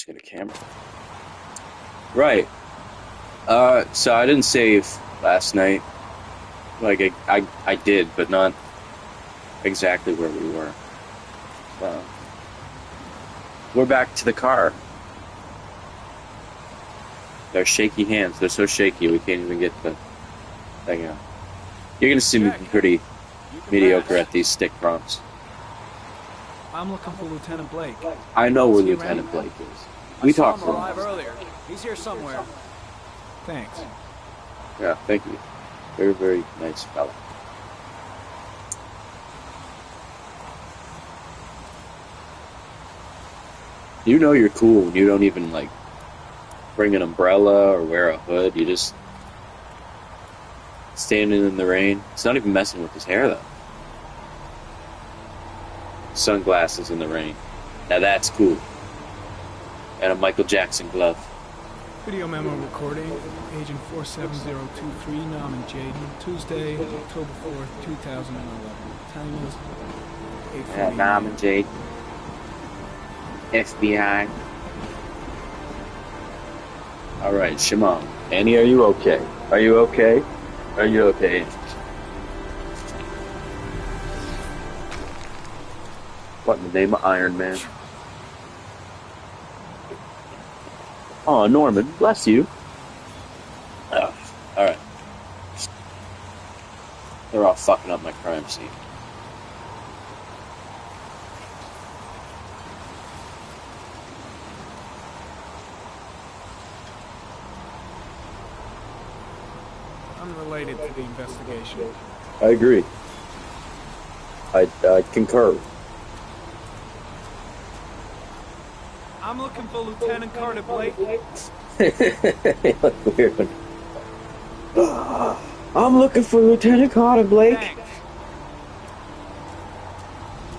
Let's get a camera. Right. So I didn't save last night. Like, I did, but not exactly where we were. We're back to the car. They're shaky hands. They're so shaky we can't even get the thing out. You're gonna see me pretty mediocre at these stick prompts. I'm looking for Lieutenant Blake. I know where Lieutenant Blake is. We talked to him earlier. He's here somewhere. Thanks. Yeah, thank you. Very, very nice fella. You know you're cool when you don't even, like, bring an umbrella or wear a hood. You just standing in the rain. It's not even messing with his hair, though. Sunglasses in the rain. Now that's cool. And a Michael Jackson glove. Video memo recording, Agent 47023, Norman Jaden, Tuesday, October 4th, 2011. Time is 8:40. Norman Jaden. FBI. Alright, Shimon. Annie, are you okay? Are you okay? Are you okay? What in the name of Iron Man? Oh, Norman, bless you. Oh, alright. They're all fucking up my crime scene. Unrelated to the investigation. I agree. I concur. I'm looking for Lieutenant Carter Blake. You look weird. I'm looking for Lieutenant Carter Blake. Thanks.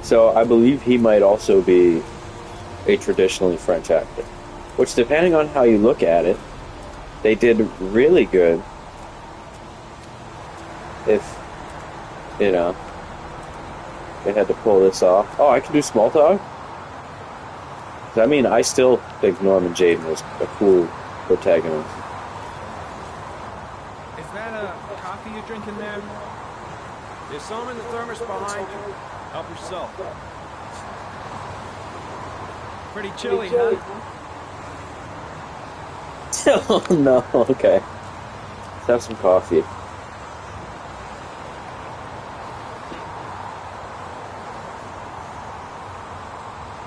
So I believe he might also be a traditionally French actor. Which, depending on how you look at it, they did really good. If, you know, they had to pull this off. Oh, I can do small talk? I mean, I still think Norman Jaden was a cool protagonist. Is that a coffee you're drinking there? There's some in the thermos behind you. Help yourself. Pretty chilly, huh? Oh no, okay. Let's have some coffee.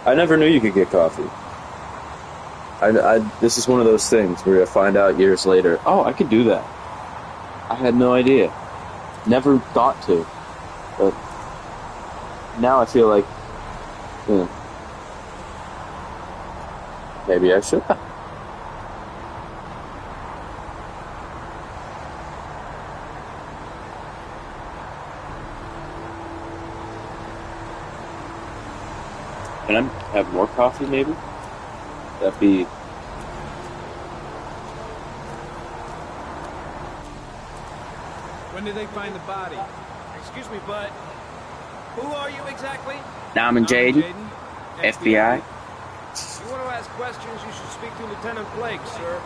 I never knew you could get coffee. This is one of those things where you find out years later, oh, I could do that. I had no idea. Never thought to. But now I feel like, you know, maybe I should. Can I have more coffee, maybe? That'd be... When did they find the body? Excuse me, but who are you exactly? Norman Jaden, FBI. If you want to ask questions, you should speak to Lieutenant Blake, sir.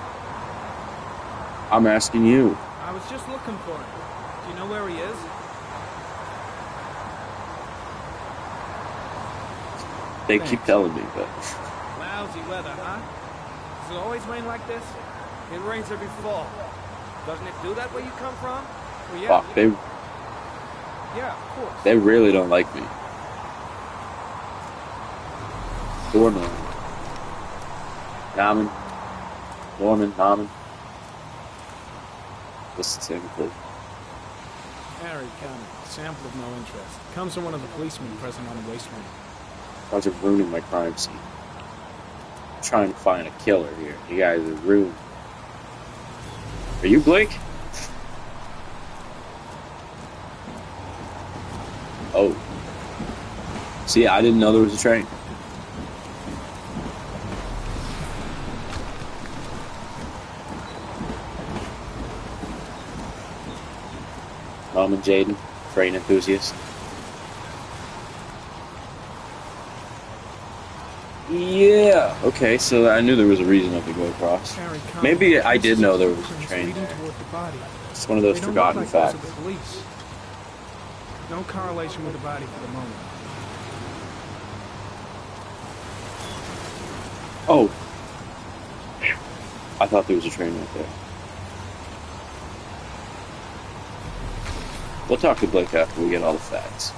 I'm asking you. I was just looking for him. Do you know where he is? They keep telling me, but... Lousy weather, huh? Does it always rain like this? It rains every fall. Doesn't it do that where you come from? Well, yeah. Fuck, they... Yeah, of course. They really don't like me. Or no. Norman. Listen to him, please. Harry County. Sample of no interest. Comes from one of the policemen present on the waste room. You guys are ruining my crime scene. I'm trying to find a killer here. You guys are ruining. Are you Blake? Oh. See, I didn't know there was a train. Mom and Jaden, train enthusiast. Yeah. Okay, so I knew there was a reason I could go across. Harry, comment. Maybe I did Traces of know there was a footprints train leading there. toward the body. It's one of those They don't look forgotten like those of the facts. police. No correlation with the body for the moment. Oh, I thought there was a train right there. We'll talk to Blake after we get all the facts.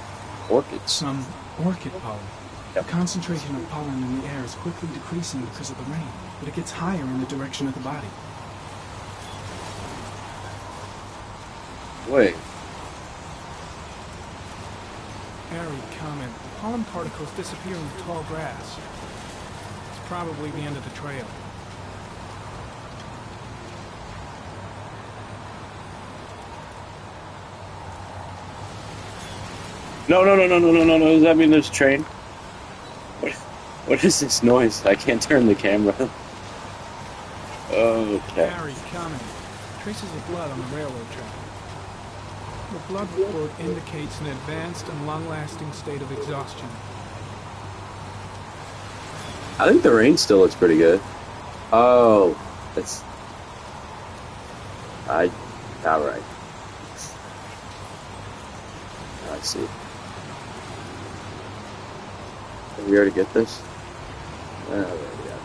Orchids. Some orchid pollen. Yep. The concentration of pollen in the air is quickly decreasing because of the rain, but it gets higher in the direction of the body. Wait. Harry, comment. Pollen particles disappear in the tall grass. It's probably the end of the trail. No, no, no, no, no, no, no, no. Does that mean there's a train? What is this noise? I can't turn the camera. Okay. Harry, comment. Traces of blood on the railroad track. The blood report indicates an advanced and long-lasting state of exhaustion. I think the rain still looks pretty good. Oh, it's. Alright. I see. Did we already get this? We already got it.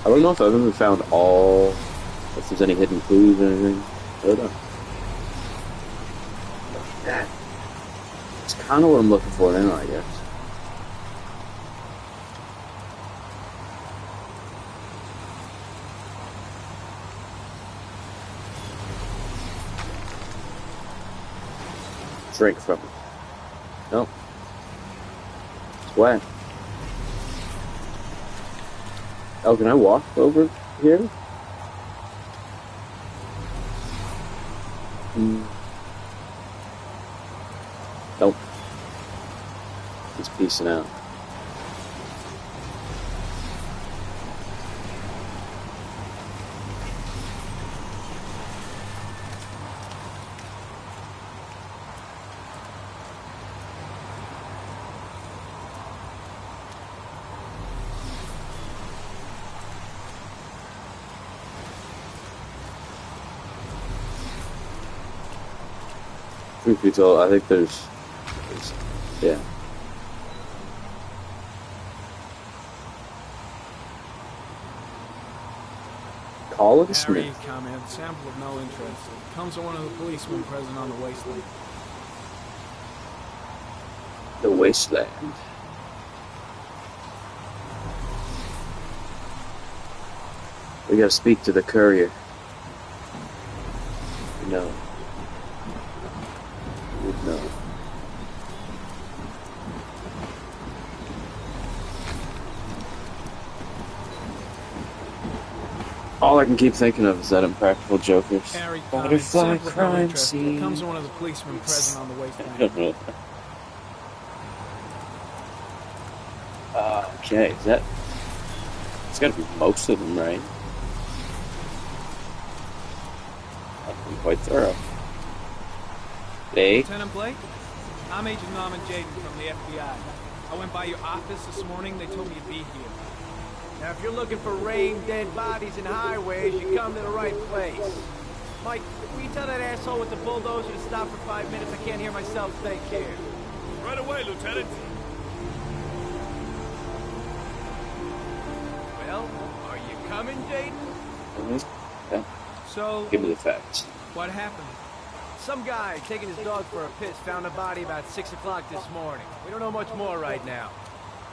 I don't know if I've ever found if there's any hidden clues or anything. I don't know. Look at that. It's kind of what I'm looking for now, I guess. Drink from it. Nope. It's wet. Oh, can I walk over here? Nope. He's peacing out. Truth be told, I think there's yeah. Colin Harry, Smith. comment. Sample of no interest. It comes from one of the policemen present on the wasteland. The wasteland. We gotta speak to the courier. No. No. All I can keep thinking of is that Impractical Jokers. Harry, Butterfly sample of no crime interest. It scene. comes from one of the policemen present on the I wasteland. don't know. Okay, is that... It's gotta be most of them, right? That's been quite thorough. Hey? Lieutenant Blake? I'm Agent Norman Jaden from the FBI. I went by your office this morning. They told me you'd be here. Now, if you're looking for rain, dead bodies, and highways, you come to the right place. Mike, will you tell that asshole with the bulldozer to stop for 5 minutes? I can't hear myself think here. Right away, Lieutenant. Well, are you coming, Jaden? Yeah. So, Give me the facts. what happened? Some guy taking his dog for a piss found a body about 6 o'clock this morning. We don't know much more right now.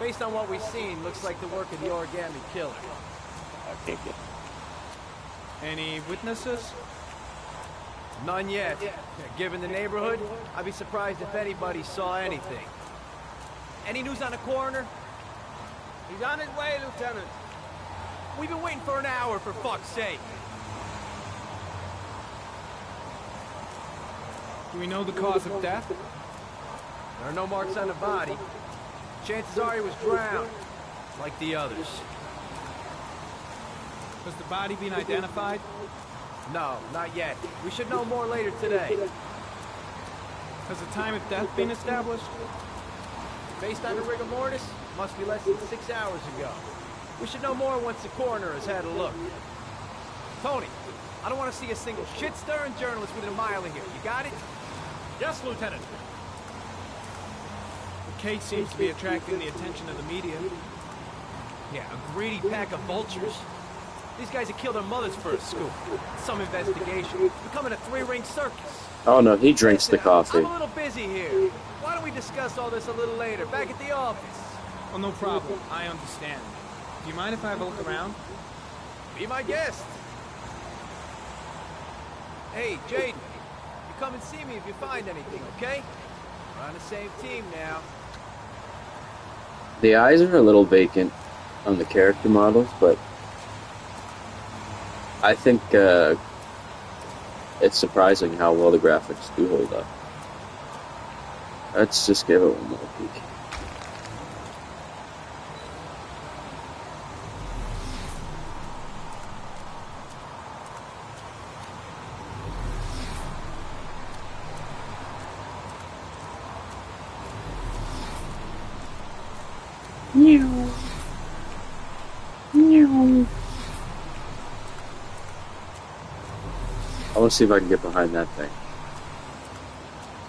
Based on what we've seen, looks like the work of the origami killer. I can't get... Any witnesses? None yet. Given the neighborhood, I'd be surprised if anybody saw anything. Any news on the coroner? He's on his way, Lieutenant. We've been waiting for an hour, for fuck's sake. Do we know the cause of death? There are no marks on the body. Chances are he was drowned, like the others. Has the body been identified? No, not yet. We should know more later today. Has the time of death been established? Based on the rigor mortis, must be less than 6 hours ago. We should know more once the coroner has had a look. Tony, I don't want to see a single shit-stirring journalist within a mile of here. You got it? Yes, Lieutenant. The case seems to be attracting the attention of the media. Yeah, a greedy pack of vultures. These guys have killed their mothers for a scoop. Some investigation. It's becoming a three-ring circus. Oh no, he drinks the Listen, coffee. I'm a little busy here. Why don't we discuss all this a little later, back at the office? Oh, no problem. I understand. Do you mind if I have a look around? Be my guest. Hey, Jaden, you come and see me if you find anything, okay? We're on the same team now. The eyes are a little vacant on the character models, but I think it's surprising how well the graphics do hold up. Let's just give it one more peek. Meow. Meow. I want to see if I can get behind that thing.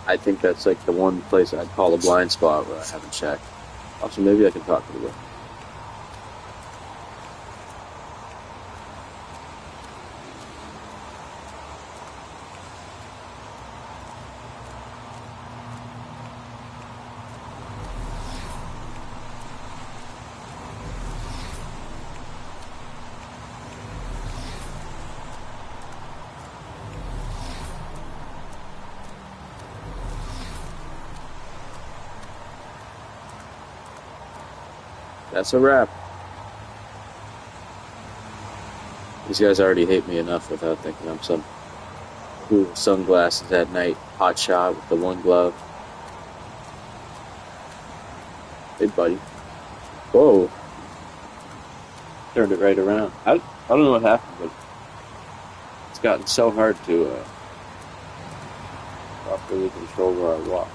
I think that's like the one place I'd call a blind spot where I haven't checked. Also, maybe I can talk to the girl. That's a wrap. These guys already hate me enough without thinking I'm some cool sunglasses at night, hot shot with the one glove. Hey, buddy. Whoa. Turned it right around. I don't know what happened, but it's gotten so hard to properly control where I walk.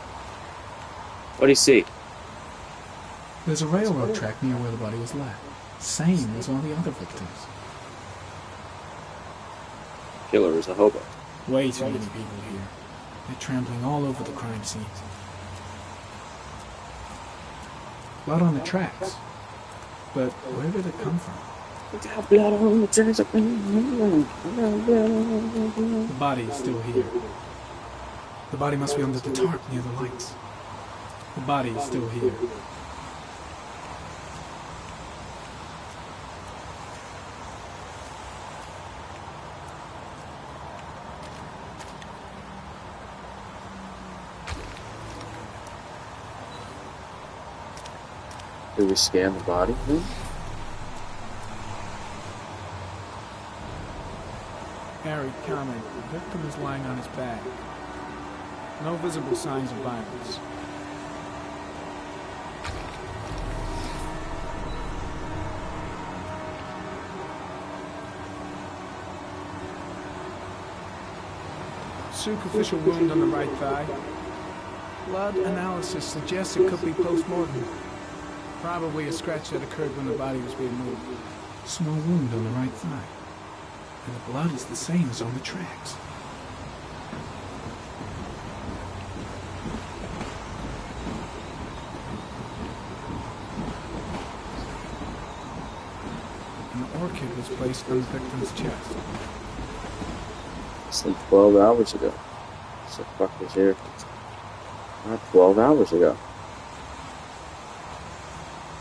What do you see? There's a railroad track near where the body was left. Same as all the other victims. Killer is a hobo. Way too many people here. They're trampling all over the crime scenes. Blood on the tracks. But where did it come from? Blood on the tracks. The body is still here. The body must be under the tarp near the lights. The body is still here. Do we scan the body then? Harry, comment. The victim is lying on his back. No visible signs of violence. Superficial wound on the right thigh. Blood analysis suggests it could be post-mortem. Probably a scratch that occurred when the body was being moved. Small wound on the right thigh. And the blood is the same as on the tracks. An orchid was placed on the victim's chest. It's like 12 hours ago. What the fuck was here? Not 12 hours ago.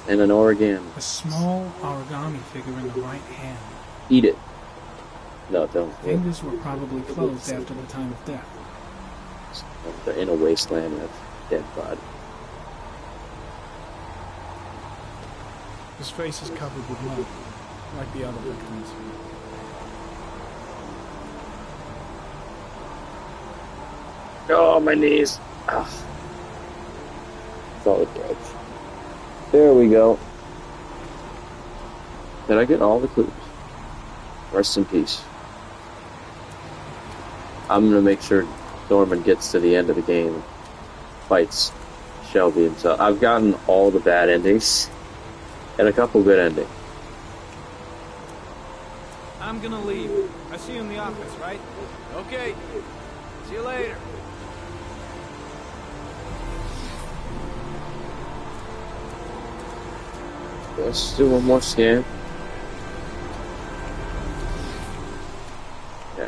And an origami. A small origami figure in the right hand. Eat it. No, don't. Fingers were probably closed after the time of death. They're in a wasteland with a dead body. His face is covered with mud, like the other victims. Oh, my knees. Ugh. Solid edge. There we go. Did I get all the clues? Rest in peace. I'm gonna make sure Norman gets to the end of the game fights Shelby himself. I've gotten all the bad endings and a couple good endings. I'm gonna leave. I see you in the office, right? Okay. See you later. Let's do one more scan. Yeah.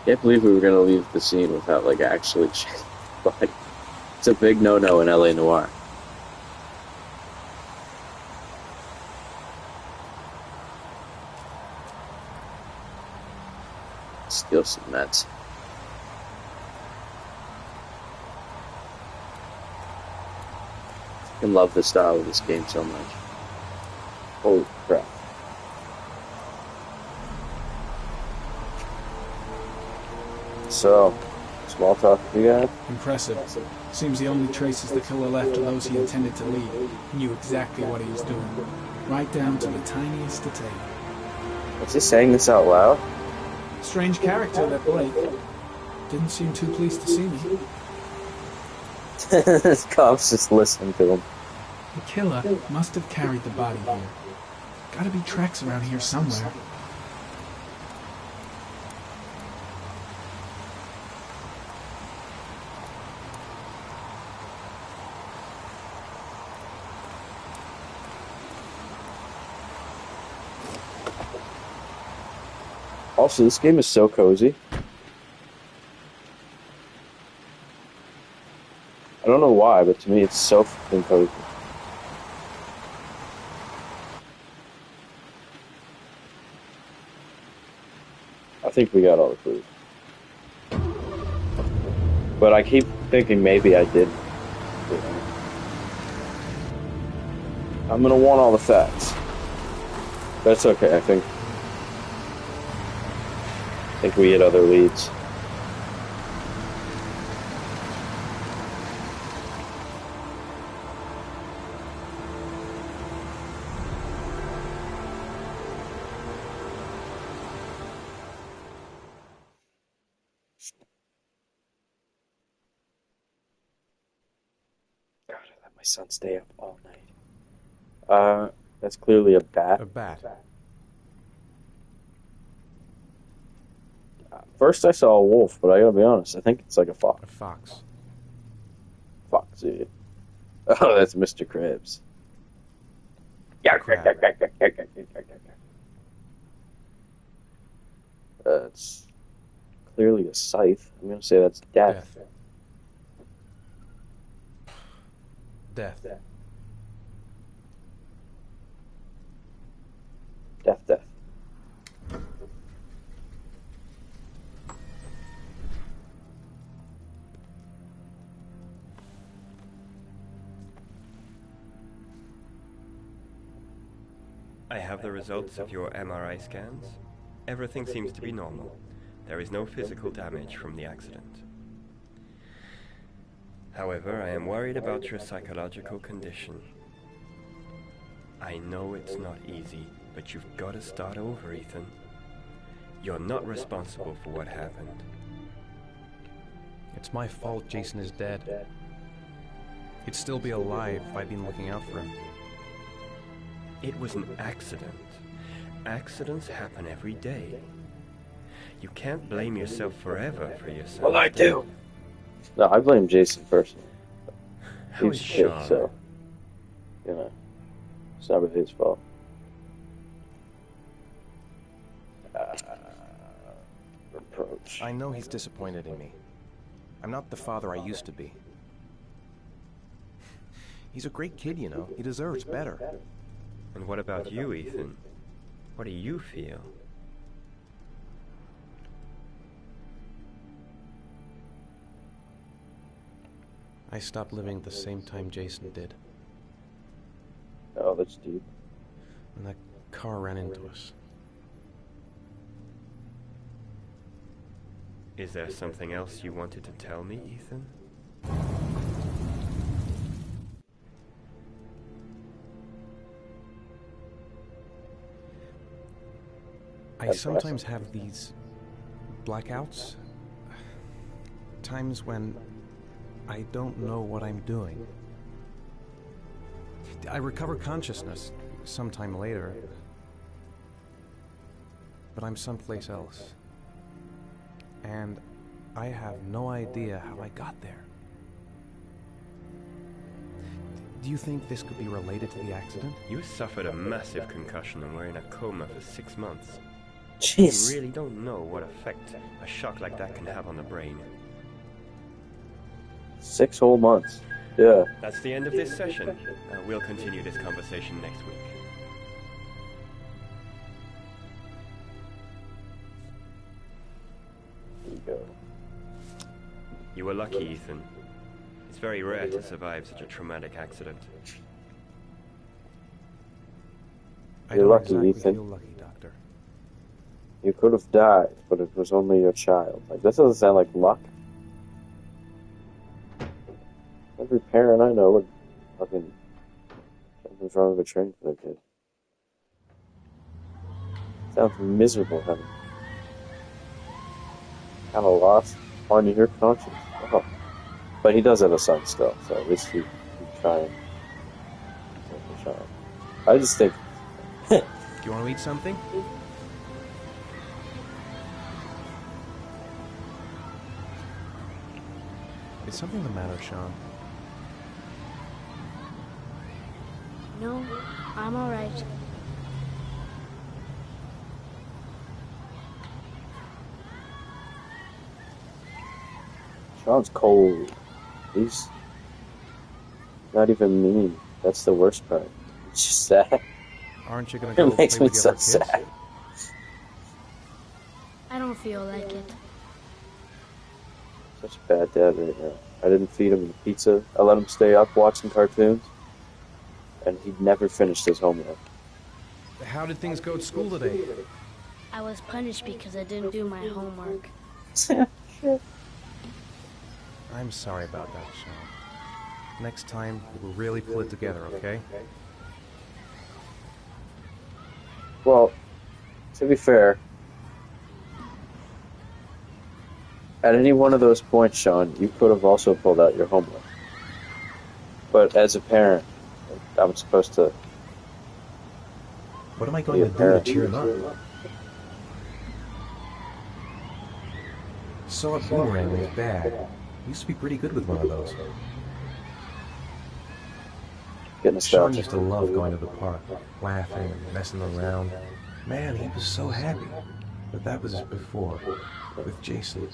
Can't believe we were gonna leave the scene without like actually checking the body. It's a big no-no in LA Noire. Steal some meds. I love the style of this game so much. Holy crap. So, small talk you got? Impressive. Seems the only traces the killer left are those he intended to leave. He knew exactly what he was doing, right down to the tiniest detail. Was he saying this out loud? Strange character, that Blake. Didn't seem too pleased to see me. This cop's just listening to him. The killer must have carried the body here. Gotta be tracks around here somewhere. Also, this game is so cozy. I don't know why, but to me it's so fucking cozy. I think we got all the clues. But I keep thinking maybe I did. I'm gonna want all the facts. That's okay, I think we hit other leads. God, I let my son stay up all night. That's clearly a bat. A bat. First I saw a wolf, but I gotta be honest, I think it's like a fox. A fox. Foxy. Oh, that's Mr. Krabs. It's clearly a scythe. I'm gonna say that's death. Death. Death. I have the results of your MRI scans. Everything seems to be normal. There is no physical damage from the accident. However, I am worried about your psychological condition. I know it's not easy, but you've got to start over, Ethan. You're not responsible for what happened. It's my fault Jason is dead. He'd still be alive if I'd been looking out for him. It was an accident. Accidents happen every day. You can't blame yourself forever for your son's Well, I death. do. No, I blame Jason personally. How He's is shit, Sean? so you know, it's not really his fault. Reproach. I know he's disappointed in me. I'm not the father I used to be. He's a great kid, you know. He deserves better. And what about you, Ethan? What do you feel? I stopped living at the same time Jason did. Oh, that's deep. When that car ran into us. Is there something else you wanted to tell me, Ethan? I sometimes have these blackouts. Times when I don't know what I'm doing. I recover consciousness sometime later, but I'm someplace else. And I have no idea how I got there. Do you think this could be related to the accident? You suffered a massive concussion and were in a coma for 6 months. Jeez. You really don't know what effect a shock like that can have on the brain. 6 whole months. Yeah. That's the end of this session. We'll continue this conversation next week. There you go. You were lucky, Ethan. It's very rare to survive such a traumatic accident. I You're don't lucky, exactly Ethan. feel lucky, Doctor. You could have died, but it was only your child. Like, this doesn't sound like luck. Every parent I know would fucking jump in front of a train for their kid. Sounds miserable having kind of lost on your conscience. Oh. But he does have a son still, so at least he trying. I just think. Do you want to eat something? Is something the matter, Sean? No, I'm alright. Sean's cold. He's not even mean. That's the worst part. It's just sad. Aren't you gonna go It makes play me with the so other kids? sad. I don't feel like it. Such a bad dad right now. I didn't feed him the pizza. I let him stay up watching cartoons. And he never finished his homework. How did things go at school today? I was punished because I didn't do my homework. I'm sorry about that, Sean. Next time, we'll really pull it together, okay? Well, to be fair, at any one of those points, Sean, you could have also pulled out your homework. But as a parent, I'm supposed to... What am I going to do to cheer him up? Saw a boomerang in his bag. He used to be pretty good with one of those. Get Sean nostalgic. used to love going to the park, laughing and messing around. Man, he was so happy. But that was before, with Jason.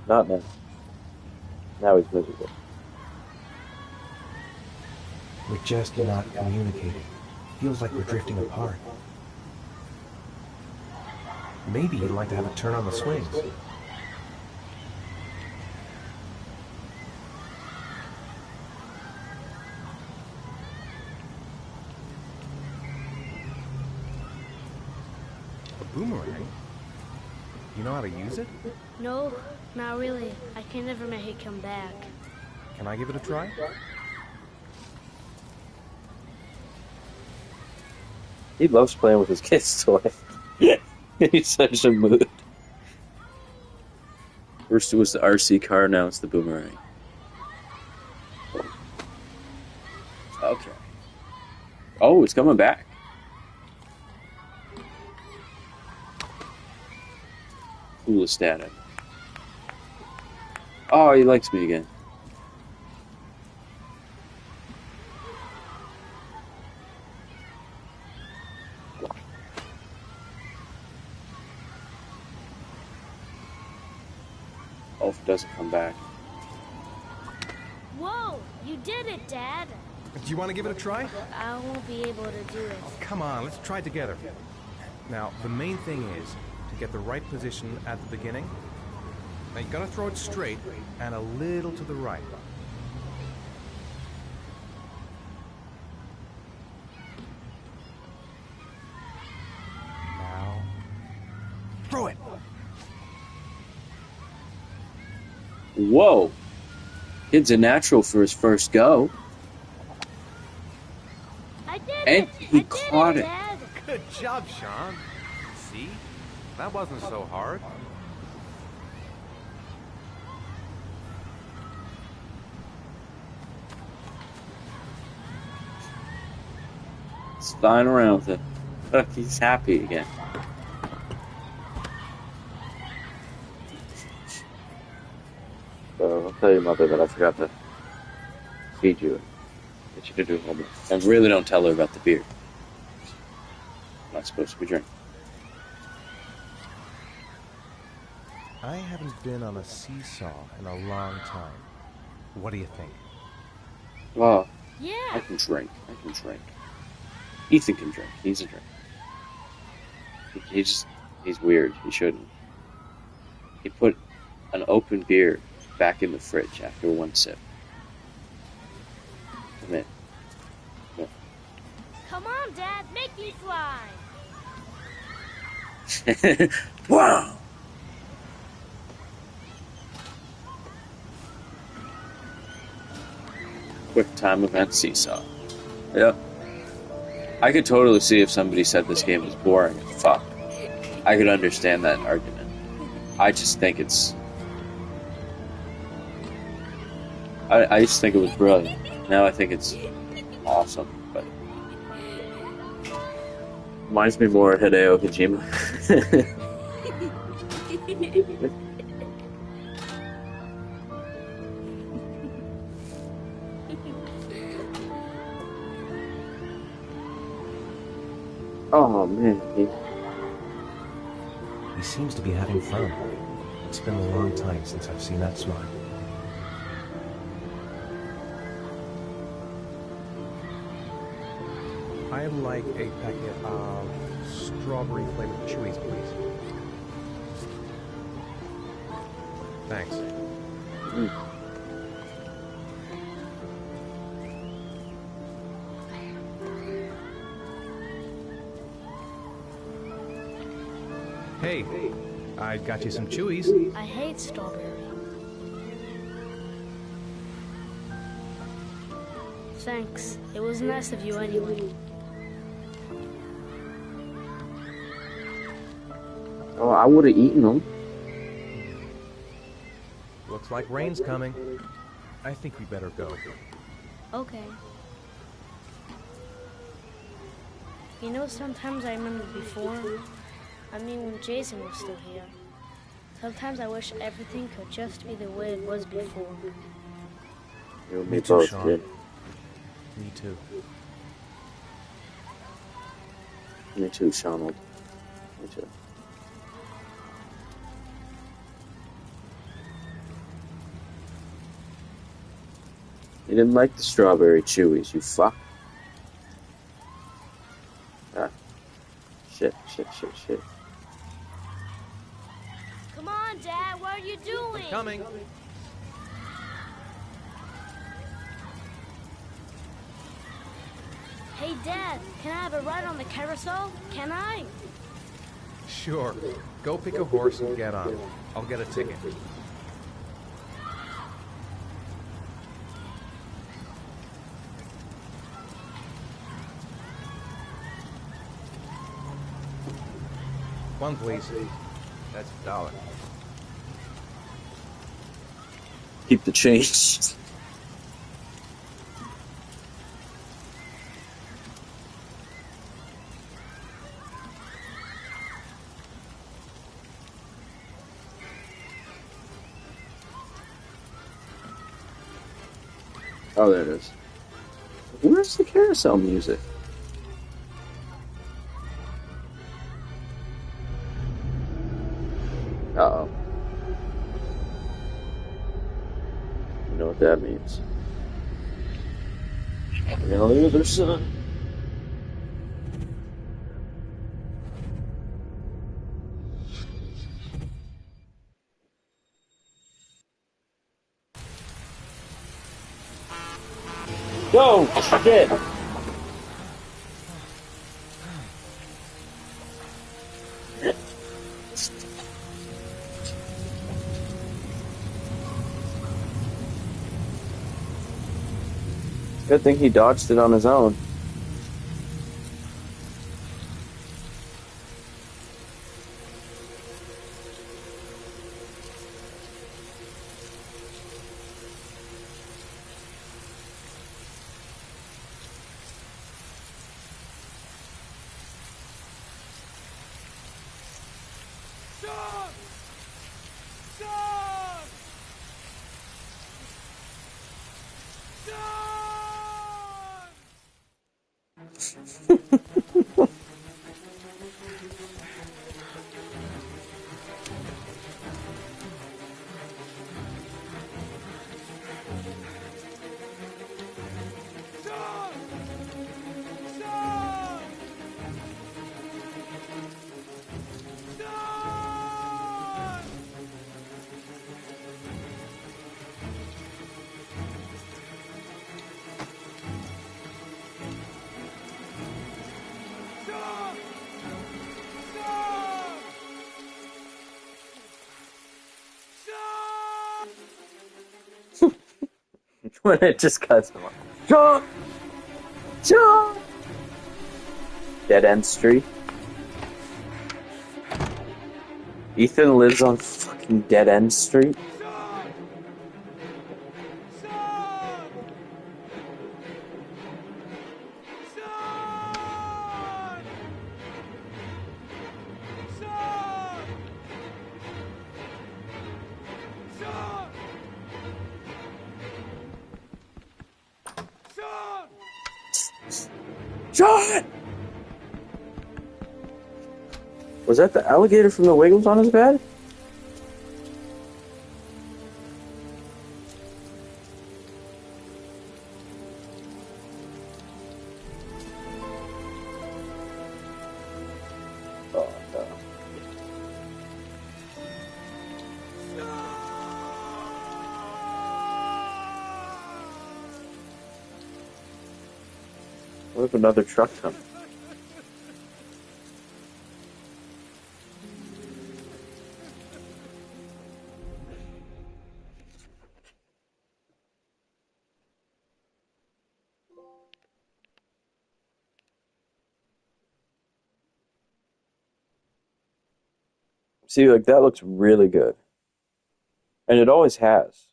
Not now. Now he's miserable. We're just not communicating. Feels like we're drifting apart. Maybe you'd like to have a turn on the swings. A boomerang? You know how to use it? No, not really. I can never make it come back. Can I give it a try? He loves playing with his kids' toy. He's such a mood. First it was the RC car, now it's the boomerang. Okay. Oh, it's coming back. Coolest static. Oh, he likes me again. Oh, if it doesn't come back. Whoa! You did it, Dad! Do you want to give it a try? I won't be able to do it. Come on, let's try it together. Now, the main thing is to get the right position at the beginning. Now, you gotta throw it straight and a little to the right. Now, throw it! Whoa! Kid's a natural for his first go. I did And it! he I did caught it. Dad! Good job, Sean. See? That wasn't so hard. He's flying around with it. Look, he's happy again. So I'll tell your mother that I forgot to feed you and get you to do homework. And really don't tell her about the beer. I'm not supposed to be drinking. I haven't been on a seesaw in a long time. What do you think? Well, I Yeah. can drink. Ethan can drink. He's a drink. He's weird. He shouldn't. He put an open beer back in the fridge after one sip. Come in. Come on, Dad, make me fly. Wow! Quick time event seesaw. Yep. I could totally see if somebody said this game was boring as fuck. I could understand that argument. I just think it's... I just think it was brilliant. Now I think it's awesome, but... Reminds me more of Hideo Kojima. Oh man, He seems to be having fun. It's been a long time since I've seen that smile. I'd like a packet of strawberry flavored chewies, please. Thanks. Hey, I got you some chewies. I hate strawberry. Thanks. It was nice of you anyway. oh, I would have eaten them. Looks like rain's coming. I think we better go. Okay. You know, sometimes I remember before. I mean, when Jason was still here. Sometimes I wish everything could just be the way it was before. You and Me me too, both, Sean. kid. Me too. Me too, Shauuuuun. Me too. You didn't like the strawberry chewies, you fuck. Ah. Shit. Come on, Dad, what are you doing? Coming. Hey, Dad, can I have a ride on the carousel? Can I? Sure. Go pick a horse and get on. I'll get a ticket. One, please. That's $1. Keep the change. Oh, there it is. Where's the carousel music? Uh-oh. You know what that means. We're gonna lose our son. Go! Shit! Good thing he dodged it on his own. Sean! Sean! Sean! Sean! Sean! Sean! Sean! Sean! Sean! When it just cuts him off. John! John! Dead End Street. Ethan lives on fucking Dead End Street. Sean! Sean! Sean! Sean! Sean! Sean! John! Was that the alligator from the Wiggles on his bed? Oh, no. What if another truck comes? See, like, that looks really good. And it always has.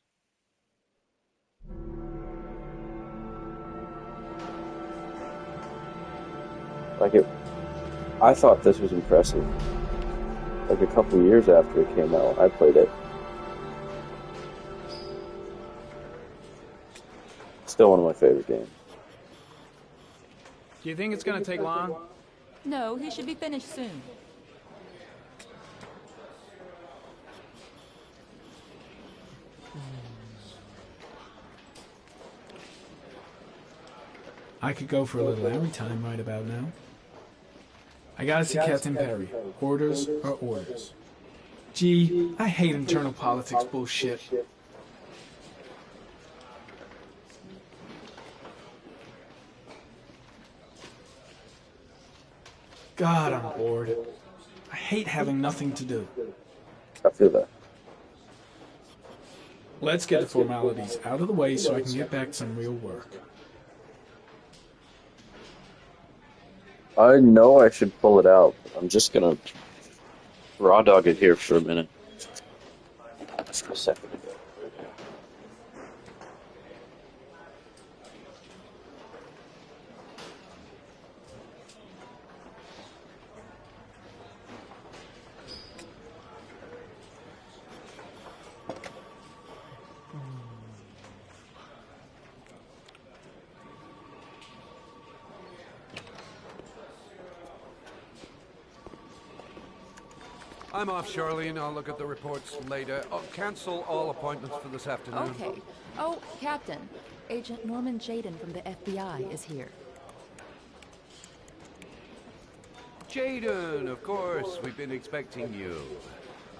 Like, I thought this was impressive. Like, a couple years after it came out, I played it. Still one of my favorite games. Do you think it's gonna take long? No, he should be finished soon. I could go for a little Larry time right about now. I gotta see Captain Perry. Orders are orders. Gee, I hate internal politics bullshit. God, I'm bored. I hate having nothing to do. I feel that. Let's get the formalities out of the way so I can get back to some real work. I know I should pull it out, but I'm just gonna raw dog it here for a minute. For a second. I'm off, Charlene. I'll look at the reports later. Oh, cancel all appointments for this afternoon. Okay. Oh, Captain. Agent Norman Jaden from the FBI is here. Jaden, of course. We've been expecting you.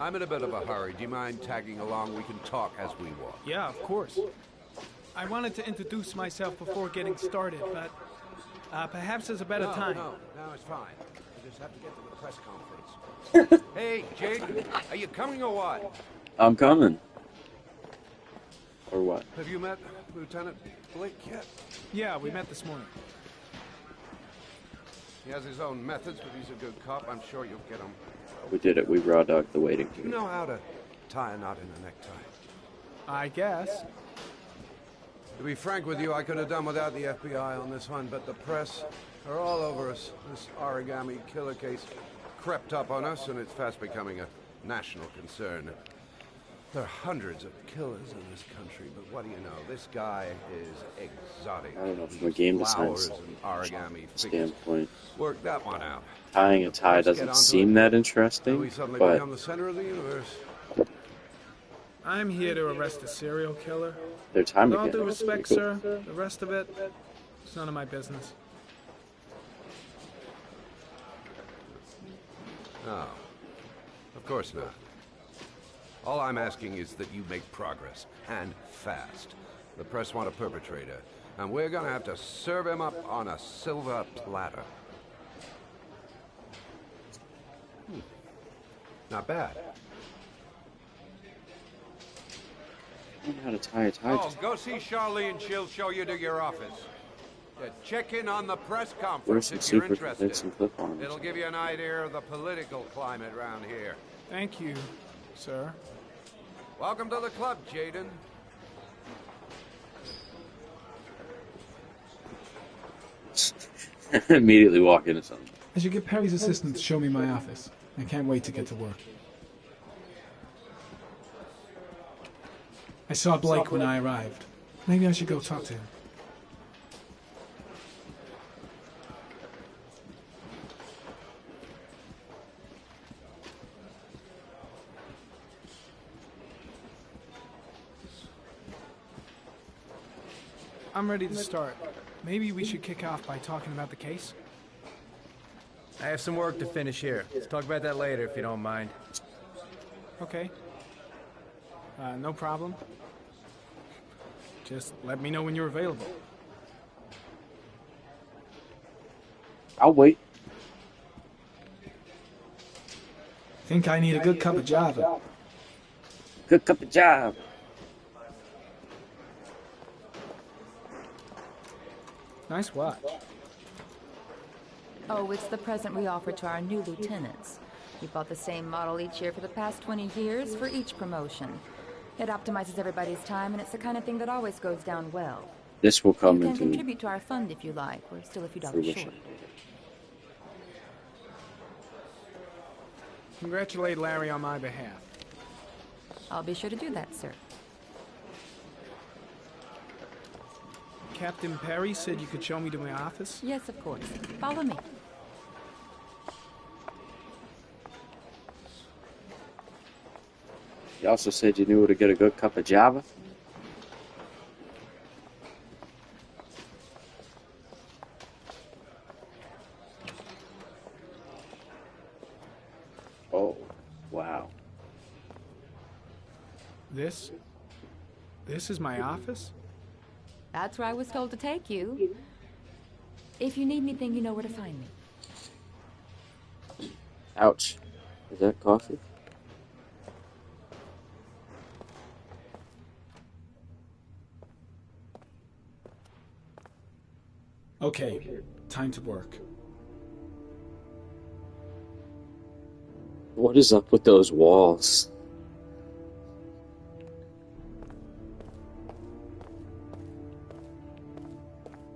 I'm in a bit of a hurry. Do you mind tagging along? We can talk as we walk. Yeah, of course. I wanted to introduce myself before getting started, but perhaps there's a better time. No, it's fine. I just have to get to the press conference. Hey, Jaden, are you coming or what? I'm coming. Or what? Have you met Lieutenant Blake yet? Yeah, we met this morning. He has his own methods, but he's a good cop. I'm sure you'll get him. We did it. We raw dogged the waiting You team. know how to tie a knot in a necktie. I guess. To be frank with you, I could have done without the FBI on this one, but the press are all over us. This origami killer case crept up on us, and it's fast becoming a national concern. There are hundreds of killers in this country, but what do you know? This guy is exotic. I don't know, from a game design Flowers and origami figures. standpoint, Work that one out. tying a tie doesn't seem that And interesting, we suddenly but become the center of the universe. I'm here to arrest a serial killer. their time With all again. due respect, sir, the rest of it, it's none of my business. No, of course not. All I'm asking is that you make progress, and fast. The press want a perpetrator, and we're gonna have to serve him up on a silver platter. Not bad. I don't know how to tie a tie. Oh, go see Shauuuuun. She'll show you to your office. Check in on the press Where's conference some if you're super interested. convincing clip-ons? It'll give you an idea of the political climate around here. Thank you, sir. Welcome to the club, Jaden. Immediately walk into something. I should get Perry's assistant to show me my office. I can't wait to get to work. I saw Blake when I arrived. Maybe I should go talk to him. I'm ready to start. Maybe we should kick off by talking about the case? I have some work to finish here. Let's talk about that later if you don't mind. Okay. No problem. Just let me know when you're available. I'll wait. Think I need a good cup of Java. Good cup of job. Nice watch. Oh, it's the present we offer to our new lieutenants. We bought the same model each year for the past 20 years for each promotion. It optimizes everybody's time, and it's the kind of thing that always goes down well. This will come You can into contribute to our fund if you like. We're still a few dollars fruition. short. Congratulate Larry on my behalf. I'll be sure to do that, sir. Captain Perry said you could show me to my office? Yes, of course. Follow me. You also said you knew where to get a good cup of Java. Oh, wow. This is my office? That's where I was told to take you. If you need anything, you know where to find me. Ouch. Is that coffee? Okay, time to work. What is up with those walls?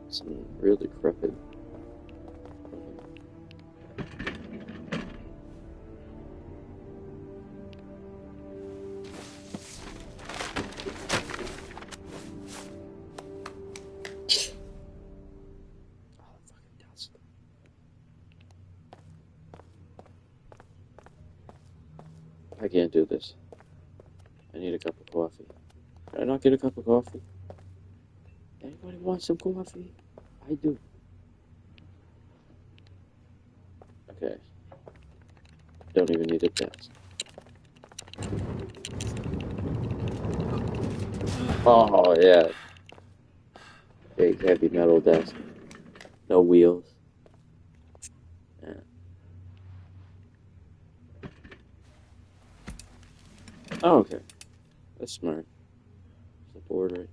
Some really decrepit. I can't do this. I need a cup of coffee. Can I not get a cup of coffee? Anybody want some coffee? I do. Okay. Don't even need a desk. Oh, yeah. Big, heavy metal desk. No wheels. Yeah. Oh, okay. That's smart. It's the board, right?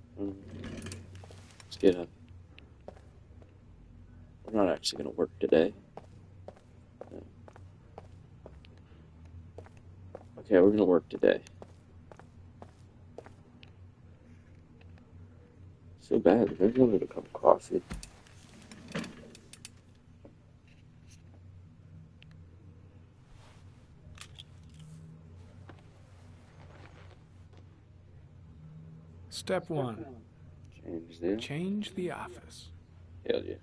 Let's get up. We're not actually going to work today. No. Okay, we're going to work today. So bad. Maybe I'll get a cup of coffee. Step 1. Change this. Change the office. Hell yeah.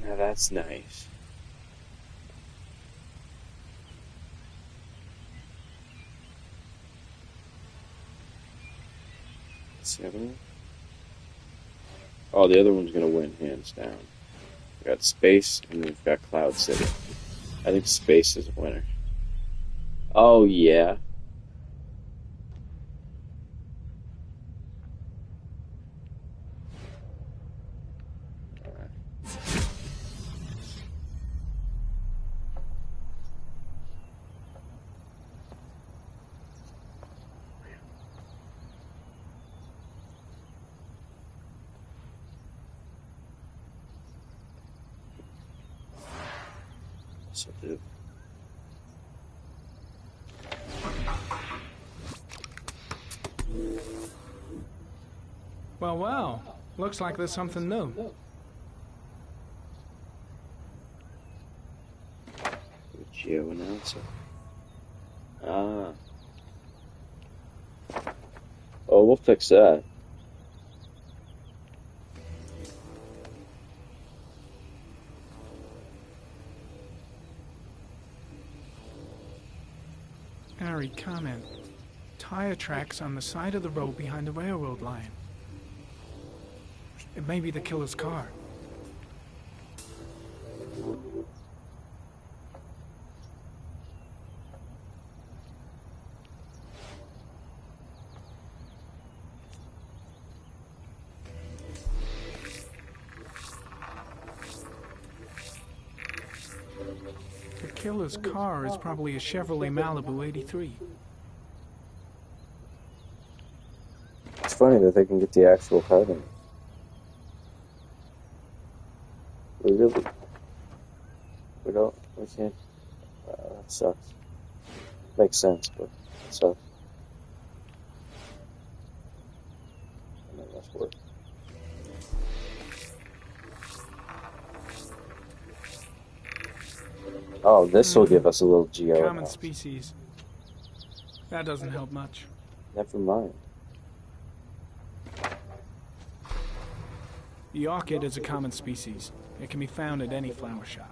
Now that's nice. What's the other one? Oh, the other one's gonna win hands down. We got Space and we've got Cloud City. I think Space is a winner. Oh yeah. So do. Well, well. Looks like there's something new. Geo announcer. Ah. Oh, we'll fix that. Harry, comment. Tire tracks on the side of the road behind the railroad line. It may be the killer's car. The killer's car is probably a Chevrolet Malibu 83. It's funny that they can get the actual card in. We can't. That sucks. Makes sense, but it sucks. And then that's work. Oh, this will give us a little geo. Common species. That doesn't help much. Never mind. The orchid is a common species. It can be found at any flower shop.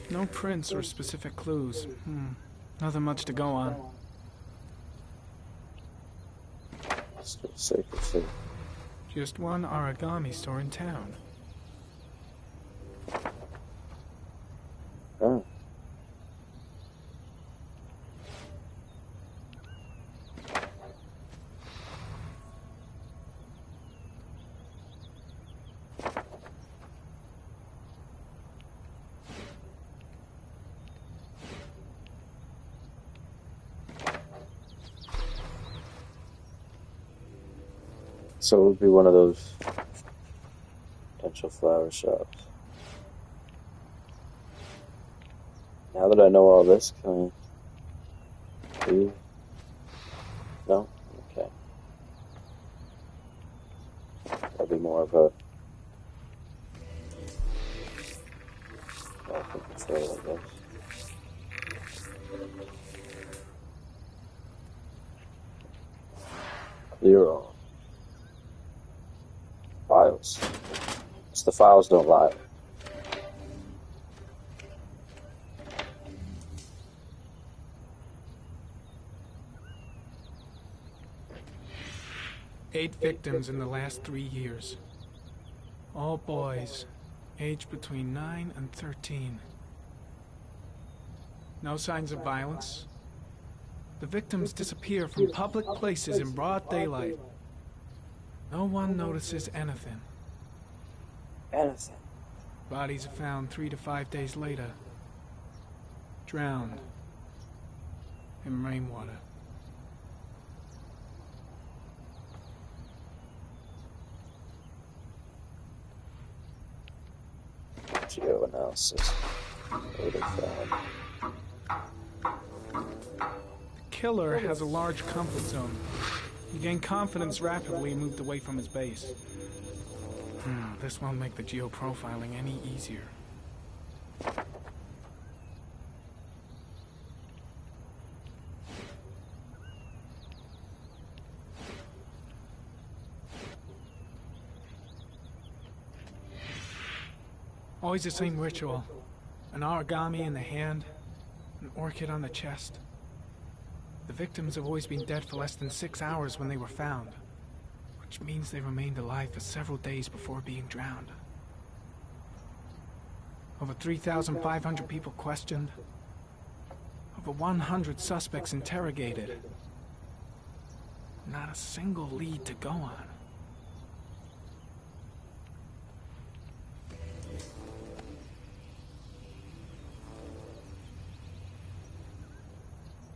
No prints or specific clues. Nothing much to go on. Still safe or safe. Just one origami store in town. Oh. So it would be one of those potential flower shops. Now that I know all this, can I leave? No? Okay. That'll be more of a open control, I guess. Clear all. Files. It's the files don't lie. Eight victims in the last 3 years. All boys, aged between 9 and 13. No signs of violence. The victims disappear from public places in broad daylight. No one notices anything. Anything. Bodies are found 3 to 5 days later. Drowned. In rainwater. Geoanalysis. What they found. The killer has a large comfort zone. He gained confidence rapidly and moved away from his base. This won't make the geoprofiling any easier. Always the same ritual. An origami in the hand, an orchid on the chest. The victims have always been dead for less than 6 hours when they were found, which means they remained alive for several days before being drowned. Over 3,500 people questioned. Over 100 suspects interrogated. Not a single lead to go on.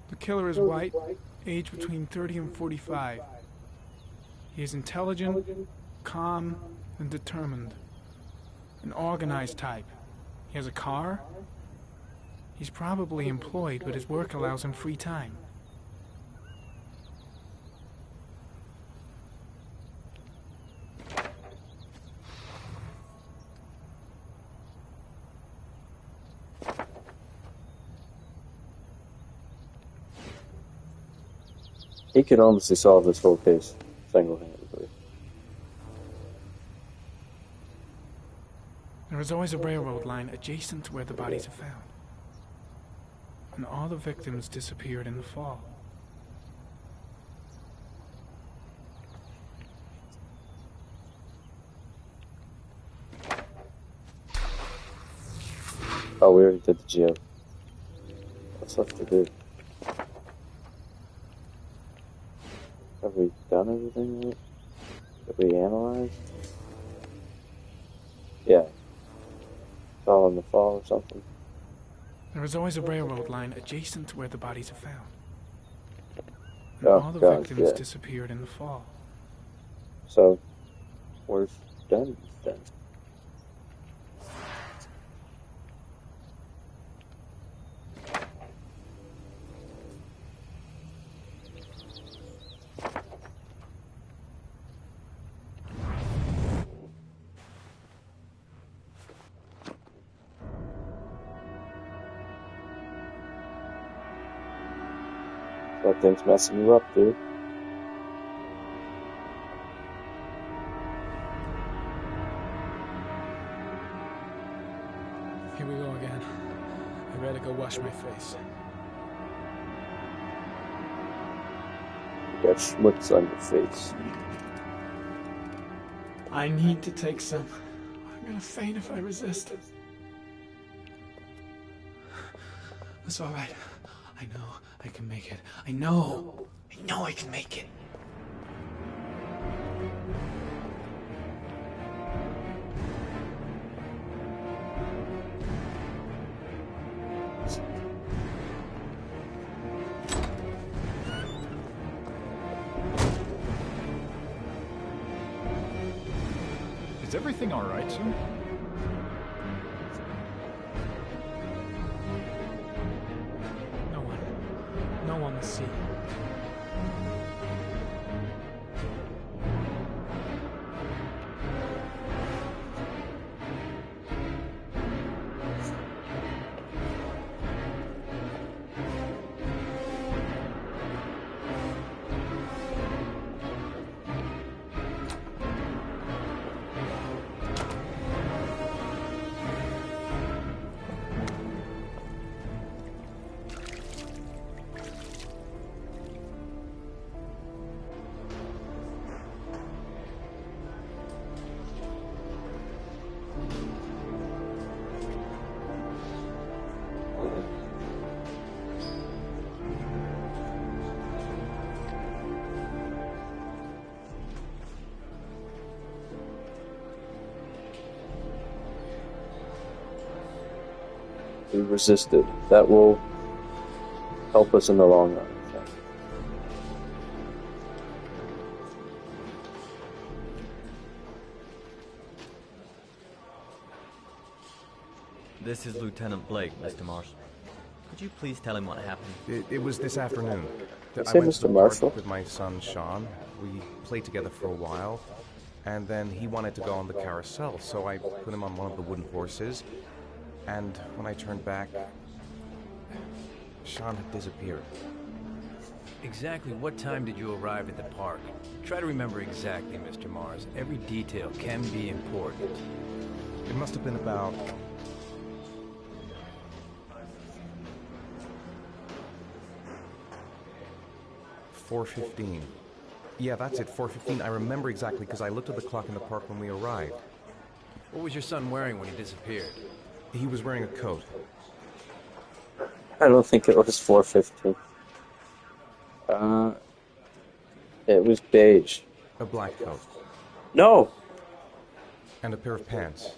The killer is white, aged between 30 and 45. He is intelligent, calm, and determined. An organized type. He has a car. He's probably employed, but his work allows him free time. He could honestly solve this whole case single-handedly. There is always a railroad line adjacent to where the bodies are found. And all the victims disappeared in the fall. Oh, we already did the geo. What's left to do? Have we done everything yet? Have we analyzed? Yeah. It's all in the fall or something. There is always a railroad line adjacent to where the bodies are found. And Oh, all the God, victims yeah. disappeared in the fall. So, we're done then. That thing's messing you up, dude. Here we go again. I better go wash my face. You got schmutz on your face. I need to take some. I'm gonna faint if I resist. It's all right. I know I can make it. I know I can make it. Is everything all right, sir? No one to see. We resisted. That will help us in the long run, I think. This is Lieutenant Blake, Mr. Marshall. Could you please tell him what happened? It was this afternoon. You I say went to the Mr. Marshall? park with my son, Sean. We played together for a while, and then he wanted to go on the carousel, so I put him on one of the wooden horses, and when I turned back, Sean had disappeared. Exactly what time did you arrive at the park? Try to remember exactly, Mr. Mars. Every detail can be important. It must have been about 4:15. Yeah, that's it, 4:15. I remember exactly because I looked at the clock in the park when we arrived. What was your son wearing when he disappeared? He was wearing a coat. I don't think it was 4:15. It was beige. A black coat. No! And a pair of pants.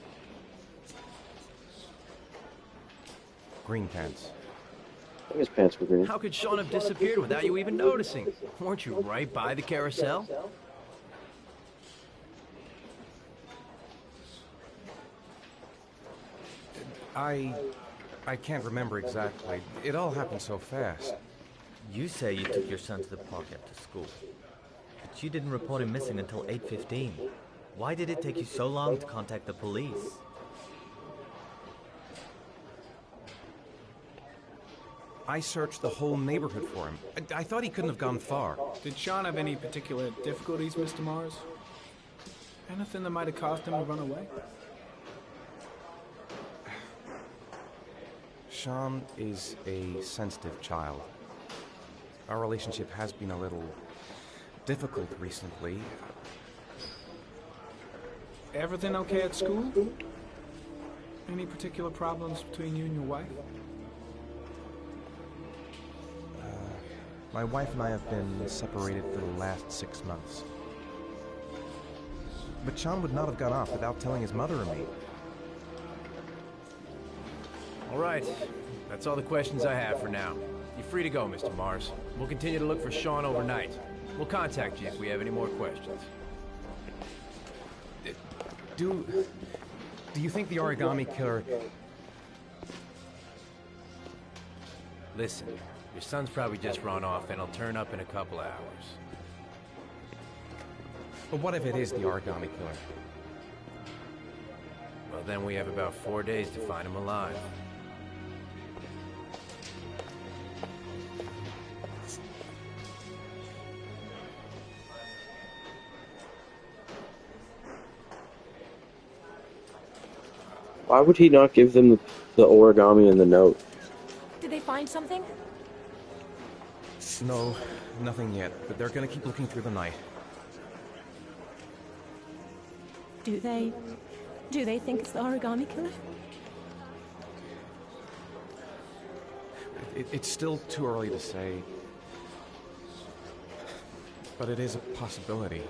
Green pants. I think his pants were green. How could Sean have disappeared without you even noticing? Weren't you right by the carousel? I can't remember exactly. It all happened so fast. You say you took your son to the park after school, but you didn't report him missing until 8:15. Why did it take you so long to contact the police? I searched the whole neighborhood for him. I thought he couldn't have gone far. Did Sean have any particular difficulties, Mr. Mars? Anything that might have caused him to run away? Sean is a sensitive child. Our relationship has been a little difficult recently. Everything okay at school? Any particular problems between you and your wife? My wife and I have been separated for the last 6 months. But Sean would not have gone off without telling his mother or me. All right. That's all the questions I have for now. You're free to go, Mr. Mars. We'll continue to look for Sean overnight. We'll contact you if we have any more questions. Do you think the origami killer... Listen, your son's probably just run off and he'll turn up in a couple of hours. But what if it is the origami killer? Well, then we have about 4 days to find him alive. Why would he not give them the origami and the note? Did they find something? No, nothing yet, but they're gonna keep looking through the night. Do they think it's the origami killer? It's still too early to say, but it is a possibility.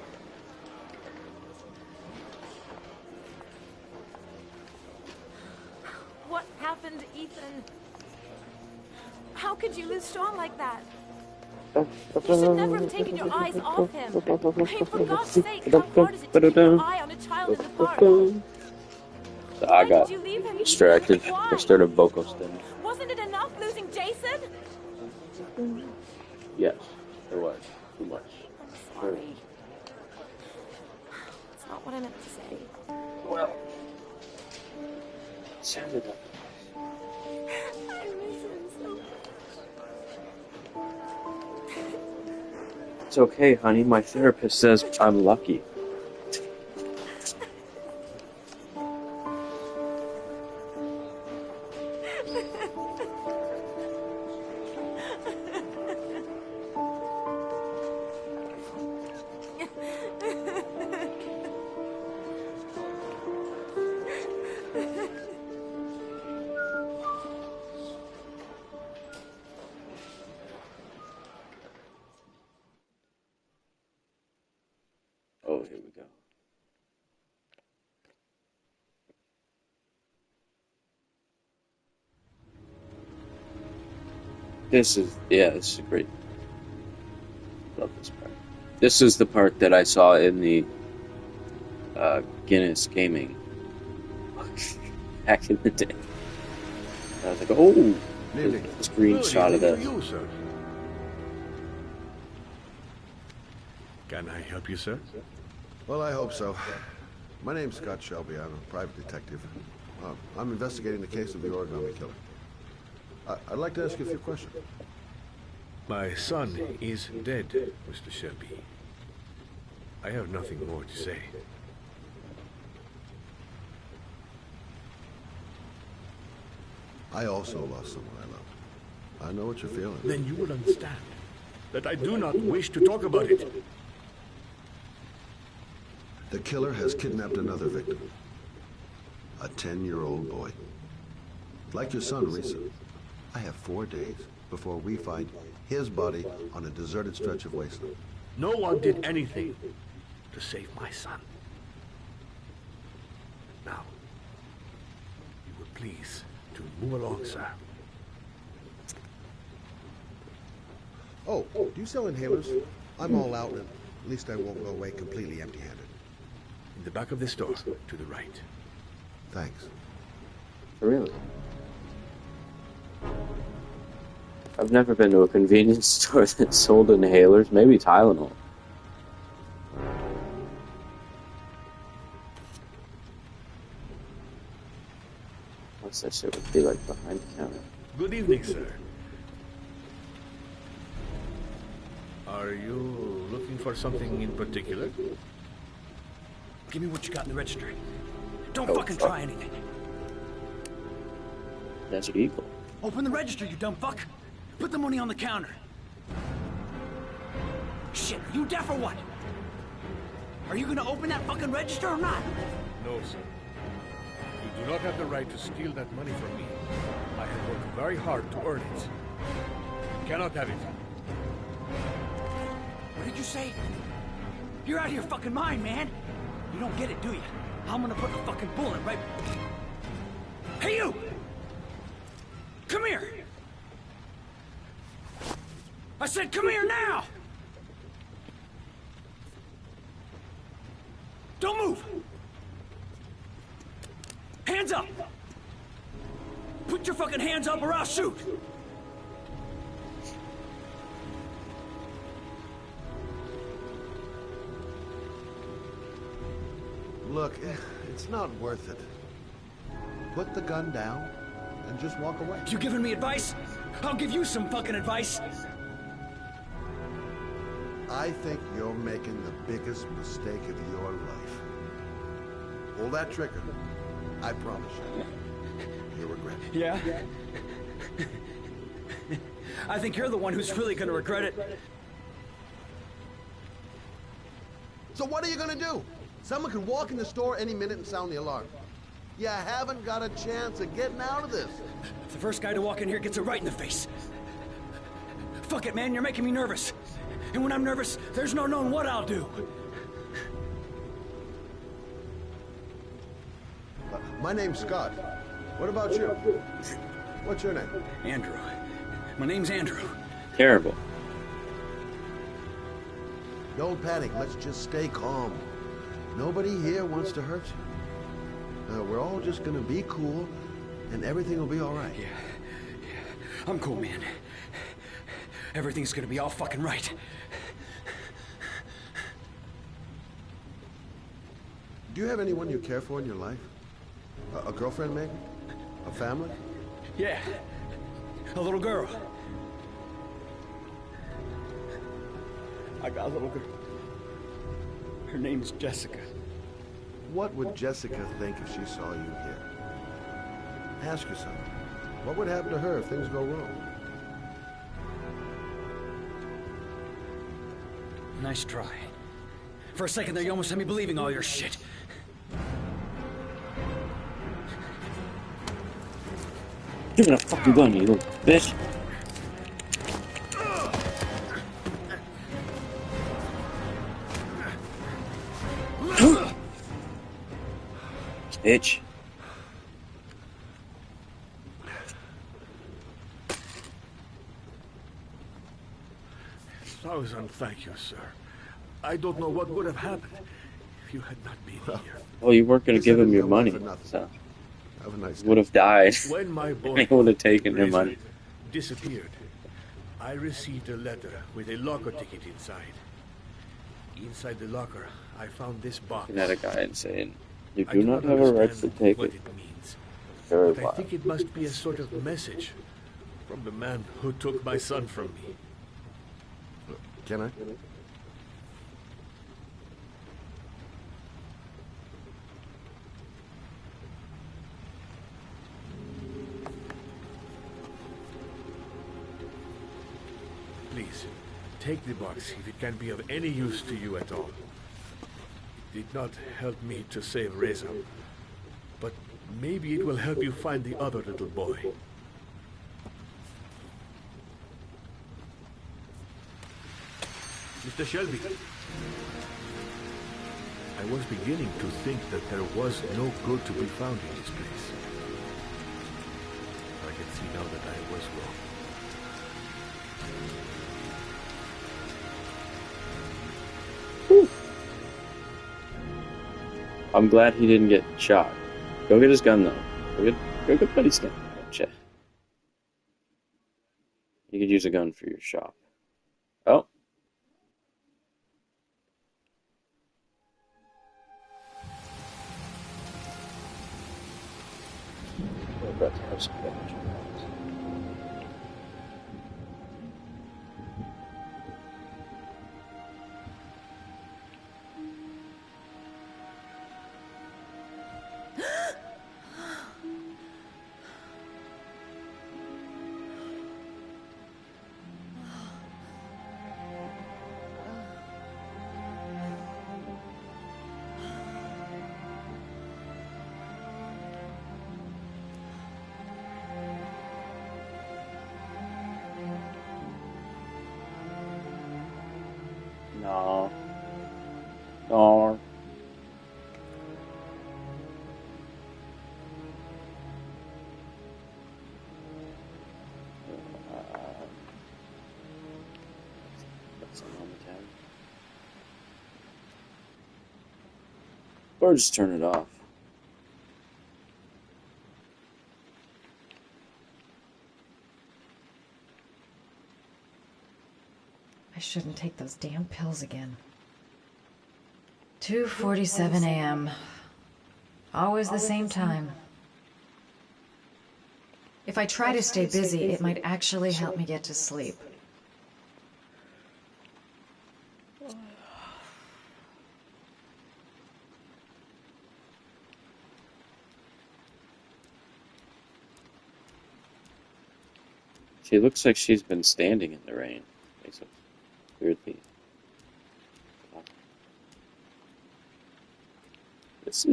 What happened, Ethan? How could you lose Sean like that? You should never have taken your eyes off him. Hey, for God's sake, how hard is it to keep your eye on a child in the park? I got distracted. I started vocal stemming. Wasn't it enough losing Jason? Yes, it was. Too much. I'm sorry. That's not what I meant to say. Well, it sounded like I miss him so much. it's okay, honey. My therapist says I'm lucky. Oh, here we go. This is great. Love this part. This is the part that I saw in the Guinness Gaming back in the day. I was like, oh, there's a screenshot of this. You, sir. Can I help you, sir? Well, I hope so. My name's Scott Shelby. I'm a private detective. I'm investigating the case of the origami killer. I'd like to ask you a few questions. My son is dead, Mr. Shelby. I have nothing more to say. I also lost someone I love. I know what you're feeling. Then you will understand that I do not wish to talk about it. The killer has kidnapped another victim. A 10-year-old boy. Like your son, Risa. I have 4 days before we find his body on a deserted stretch of wasteland. No one did anything to save my son. Now, you will please to move along, sir. Oh, do you sell inhalers? I'm all out, and at least I won't go away completely empty-handed. In the back of the store, to the right. Thanks. Really? I've never been to a convenience store that sold inhalers. Maybe Tylenol. What's that shit would be like behind the counter? Good evening, sir. Are you looking for something in particular? Give me what you got in the register. Don't fucking try anything. Desert Eagle. Open the register, you dumb fuck. Put the money on the counter. Shit, are you deaf or what? Are you gonna open that fucking register or not? No, sir. You do not have the right to steal that money from me. I have worked very hard to earn it. You cannot have it. What did you say? You're out of your fucking mind, man. You don't get it, do you? I'm gonna put a fucking bullet right... Hey, you! Come here! I said come here now! Don't move! Hands up! Put your fucking hands up or I'll shoot! Look, it's not worth it. Put the gun down and just walk away. You giving me advice? I'll give you some fucking advice. I think you're making the biggest mistake of your life. Pull that trigger. I promise you. You'll regret it. Yeah? I think you're the one who's really gonna regret it. So what are you gonna do? Someone can walk in the store any minute and sound the alarm. You haven't got a chance of getting out of this. The first guy to walk in here gets it right in the face. Fuck it, man, you're making me nervous. And when I'm nervous, there's no knowing what I'll do. My name's Scott. What about you? What's your name? Andrew. My name's Andrew. Terrible. Don't panic. Let's just stay calm. Nobody here wants to hurt you. We're all just gonna be cool, and everything will be all right. Yeah. I'm cool, man. Everything's gonna be all fucking right. Do you have anyone you care for in your life? A girlfriend, maybe? A family? Yeah. A little girl. I got a little girl. Her name's Jessica. What would Jessica think if she saw you here? Ask yourself, what would happen to her if things go wrong? Nice try. For a second there, you almost had me believing all your shit. Give me a fucking gun, you little bitch. Bitch. 1,000 thank you, sir. I don't know what would have happened if you had not been here. Well, you weren't going to This give him isn't your your one money, for nothing. so Have a nice he would have died. When my And boy he would have taken your Razor money. disappeared, I received a letter with a locker ticket inside. Inside the locker, I found this box. Looking at a guy and saying, "You I do do not not have a right to understand take what it." it means, Very but I wild. think it must be a sort of message from the man who took my son from me. Can I? Please, take the box if it can be of any use to you at all. It did not help me to save Reza, but maybe it will help you find the other little boy. Mr. Shelby, I was beginning to think that there was no good to be found in this place. I can see now that I was wrong. I'm glad he didn't get shot. Go get his gun, though. Go get Buddy's gun. Gotcha. You could use a gun for your shop. Oh. We're about to have some damage. No. No. That's not on the tab. Or just turn it off. I shouldn't take those damn pills again. 2:47 a.m. Always the same time. If I try to stay busy, it might actually help me get to sleep. She looks like she's been standing in the rain. Makes it weirdly. This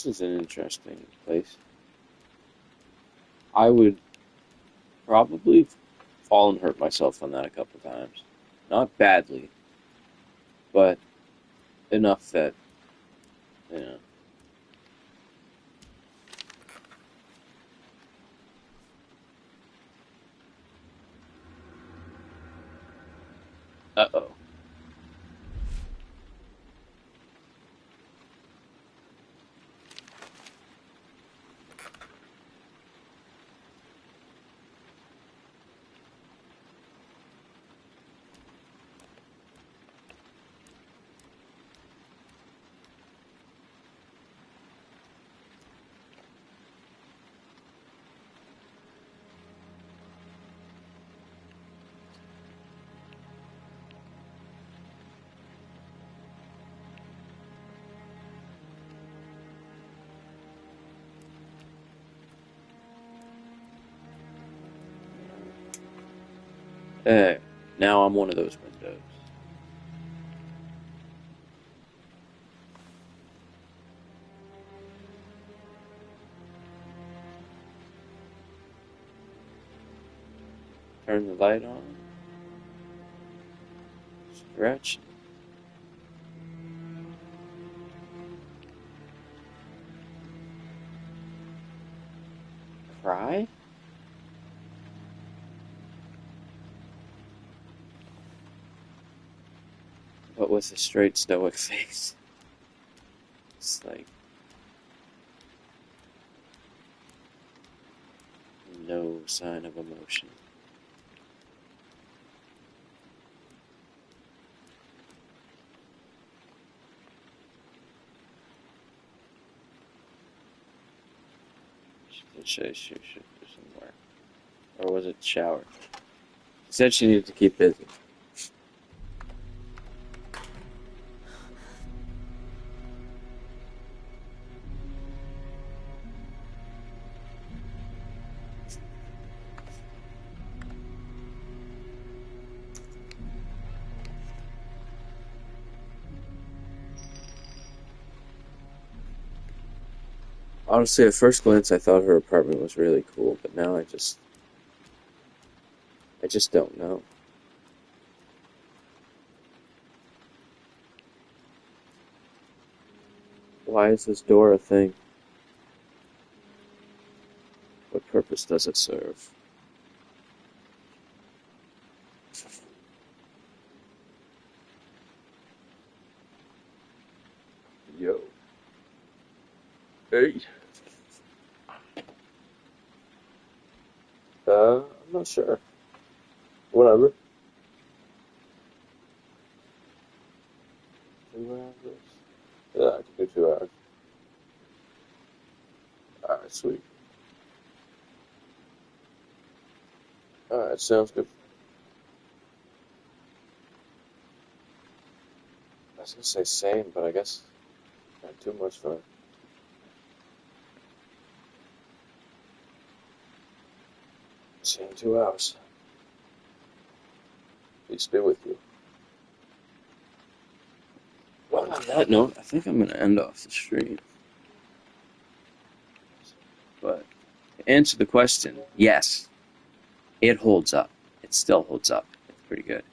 is an interesting place. I would probably fall and hurt myself on that a couple times. Not badly, but enough that, you know. Uh-oh. Now I'm one of those windows. Turn the light on. Stretch. Cry? but with a straight stoic face. It's like no sign of emotion. She did say she should do some work. Or was it shower? She said she needed to keep busy. Honestly, at first glance, I thought her apartment was really cool, but now I just don't know. Why is this door a thing? What purpose does it serve? Yo. Hey. I'm not sure. Whatever. 2 hours? Yeah, I can do 2 hours. Alright, sweet. Alright, sounds good. I was gonna say same, but I guess not too much fun. See you in 2 hours. Peace be with you. Well, on that note, I think I'm gonna end off the stream. But to answer the question, yes, it holds up. It still holds up. It's pretty good.